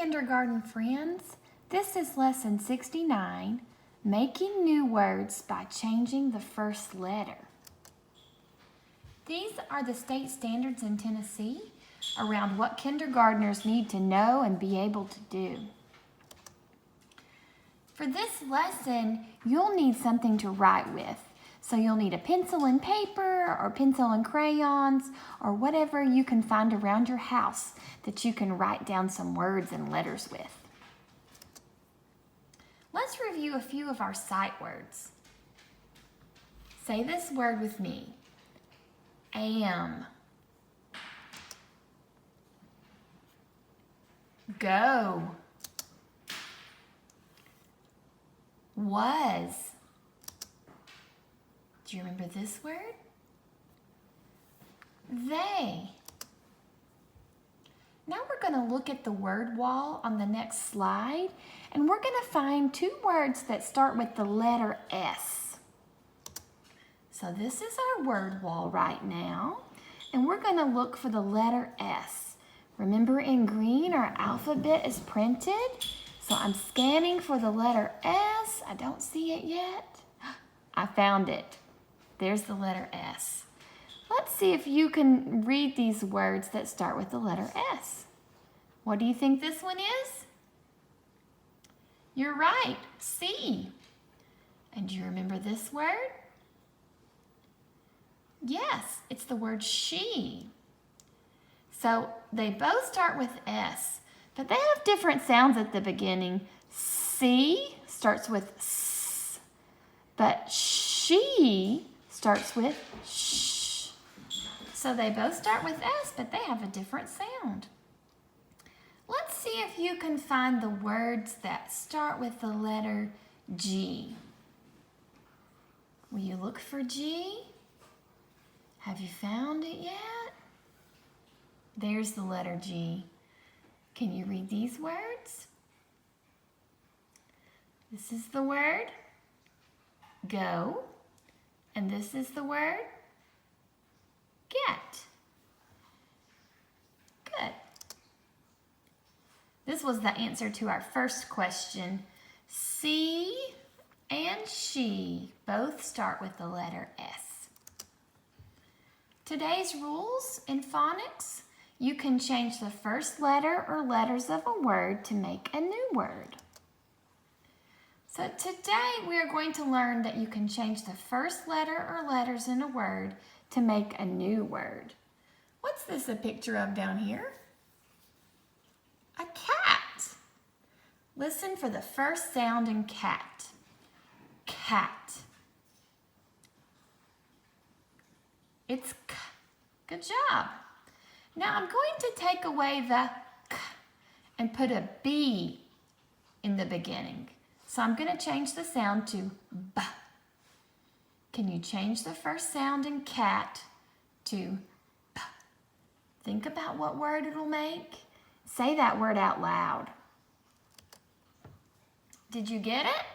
kindergarten friends. This is lesson 69, making new words by changing the first letter. These are the state standards in Tennessee around what kindergartners need to know and be able to do. For this lesson, you'll need something to write with. So you'll need a pencil and paper or pencil and crayons or whatever you can find around your house that you can write down some words and letters with. Let's review a few of our sight words. Say this word with me. Am. Go. Was. Do you remember this word? They. Now we're going to look at the word wall on the next slide, and we're going to find two words that start with the letter S. So this is our word wall right now, and we're going to look for the letter S. Remember, in green our alphabet is printed, so I'm scanning for the letter S. I don't see it yet. I found it. There's the letter S. Let's see if you can read these words that start with the letter S. What do you think this one is? You're right, see. And do you remember this word? Yes, it's the word she. So they both start with S, but they have different sounds at the beginning. See starts with S, but she starts with sh. So they both start with S, but they have a different sound. Let's see if you can find the words that start with the letter G. Will you look for G? Have you found it yet? There's the letter G. Can you read these words? This is the word go. And this is the word get. Good. This was the answer to our first question. See and she both start with the letter S. Today's rules in phonics: you can change the first letter or letters of a word to make a new word. So today we are going to learn that you can change the first letter or letters in a word to make a new word. What's this a picture of down here? A cat. Listen for the first sound in cat. Cat. It's k. Good job. Now I'm going to take away the k and put a B in the beginning. So I'm going to change the sound to B. Can you change the first sound in cat to B? Think about what word it'll make. Say that word out loud. Did you get it?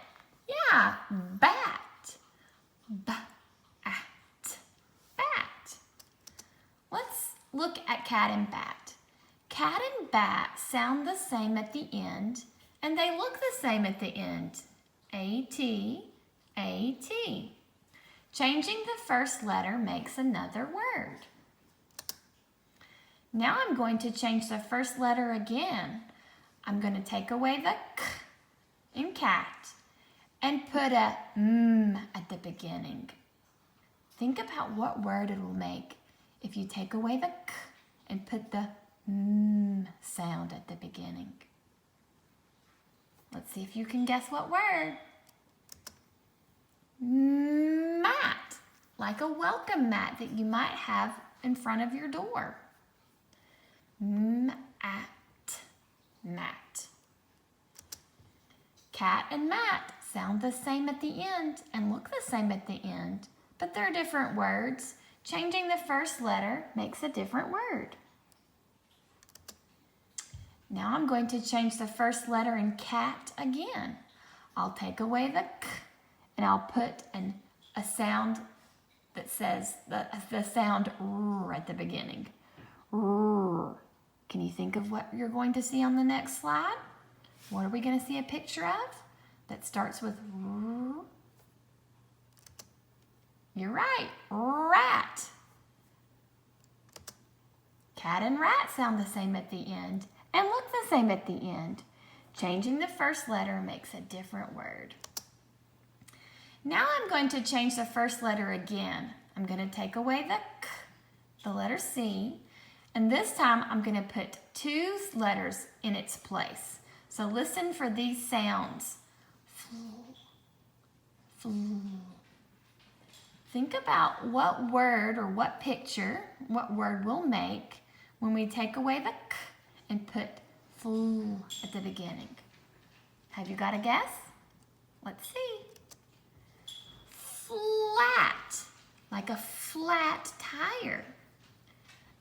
Yeah, bat. Bat. Bat. Let's look at cat and bat. Cat and bat sound the same at the end, and they look the same at the end. A-T, A-T. Changing the first letter makes another word. Now I'm going to change the first letter again. I'm going to take away the k in cat and put a m at the beginning. Think about what word it will make if you take away the k and put the m sound at the beginning. Let's see if you can guess what word. Mat, like a welcome mat that you might have in front of your door. Mat, mat. Cat and mat sound the same at the end and look the same at the end, but they're different words. Changing the first letter makes a different word. Now I'm going to change the first letter in cat again. I'll take away the k and I'll put a sound that says the sound r at the beginning. R. Can you think of what you're going to see on the next slide? What are we going to see a picture of that starts with R? You're right, rat. Cat and rat sound the same at the end and look the same at the end. Changing the first letter makes a different word. Now I'm going to change the first letter again. I'm going to take away the K, the letter C, and this time I'm going to put 2 letters in its place. So listen for these sounds. Think about what word or what picture, what word we'll make when we take away the K and put flu at the beginning. Have you got a guess? Let's see. Flat, like a flat tire.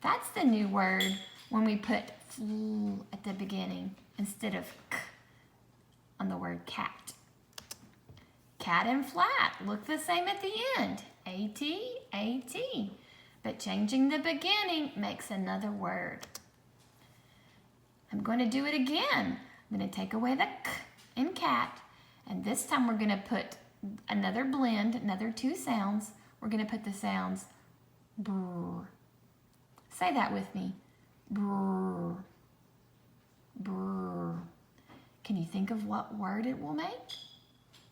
That's the new word when we put flu at the beginning instead of K on the word cat. Cat and flat look the same at the end. A-T, A-T. But changing the beginning makes another word. I'm going to do it again. I'm going to take away the K in cat, and this time we're going to put another blend, another 2 sounds. We're going to put the sounds brr. Say that with me. Brr. Brr. Can you think of what word it will make?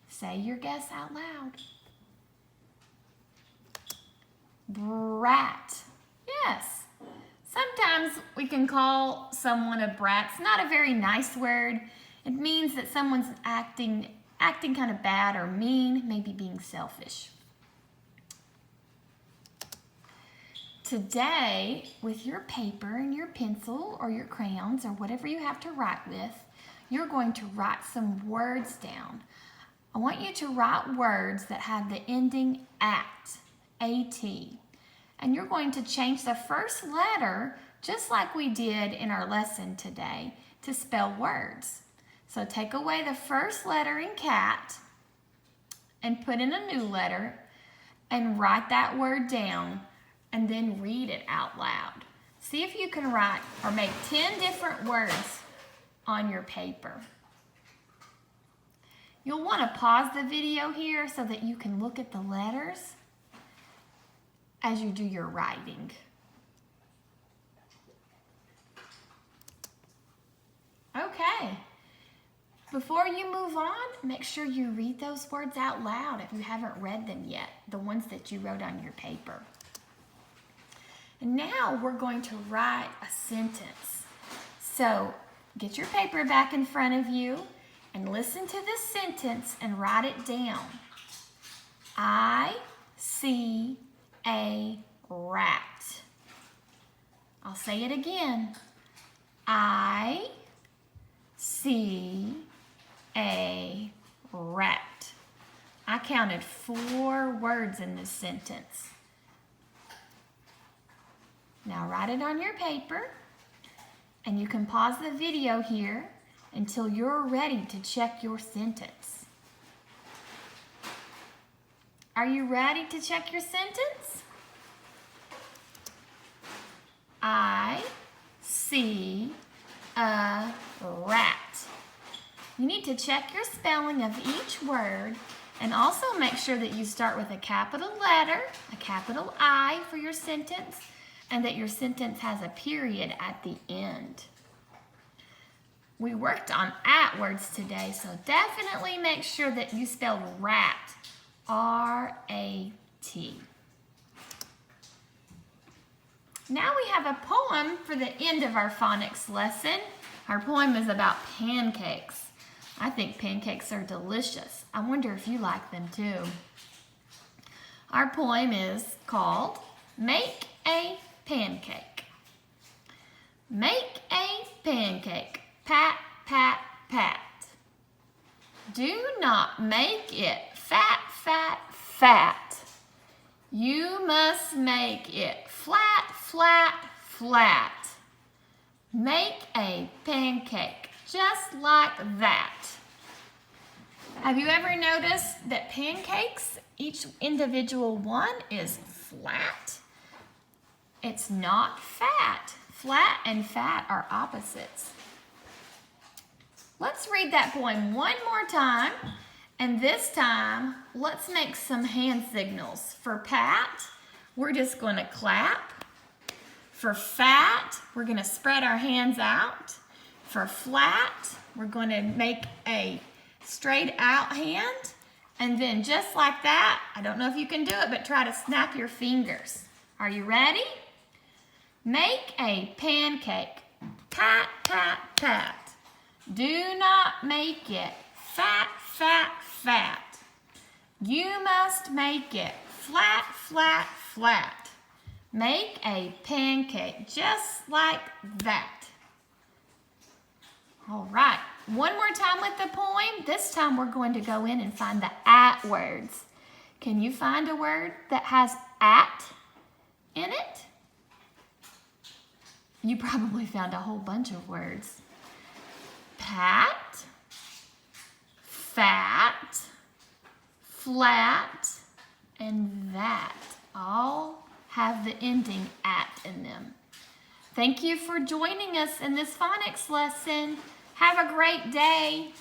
Say your guess out loud. Brat. Yes. Sometimes we can call someone a brat. It's not a very nice word. It means that someone's acting kind of bad or mean, maybe being selfish. Today, with your paper and your pencil or your crayons or whatever you have to write with, you're going to write some words down. I want you to write words that have the ending at, A-T. And you're going to change the first letter, just like we did in our lesson today, to spell words. So take away the first letter in cat and put in a new letter and write that word down and then read it out loud. See if you can write or make 10 different words on your paper. You'll want to pause the video here so that you can look at the letters as you do your writing. Okay. Before you move on, make sure you read those words out loud if you haven't read them yet, the ones that you wrote on your paper. And now we're going to write a sentence. So get your paper back in front of you and listen to this sentence and write it down. I see a rat. I'll say it again. I see a rat. I counted 4 words in this sentence. Now write it on your paper, and you can pause the video here until you're ready to check your sentence. Are you ready to check your sentence? I see a rat. You need to check your spelling of each word and also make sure that you start with a capital letter, a capital I for your sentence, and that your sentence has a period at the end. We worked on at words today, so definitely make sure that you spell rat, R-A-T. Now we have a poem for the end of our phonics lesson. Our poem is about pancakes. I think pancakes are delicious. I wonder if you like them too. Our poem is called Make a Pancake. Make a pancake, pat, pat, pat. Do not make it fat, fat, fat. You must make it flat, flat, flat. Make a pancake just like that. Have you ever noticed that pancakes, each individual one is flat? It's not fat. Flat and fat are opposites. Let's read that poem one more time. And this time, let's make some hand signals. For pat, we're just going to clap. For fat, we're going to spread our hands out. For flat, we're going to make a straight out hand. And then just like that, I don't know if you can do it, but try to snap your fingers. Are you ready? Make a pancake. Pat, pat, pat. Do not make it fat, fat, fat. You must make it flat, flat, flat. Make a pancake just like that. All right, one more time with the poem. This time we're going to go in and find the at words. Can you find a word that has at in it? You probably found a whole bunch of words. Pat, fat, flat, and that all have the ending at in them. Thank you for joining us in this phonics lesson. Have a great day.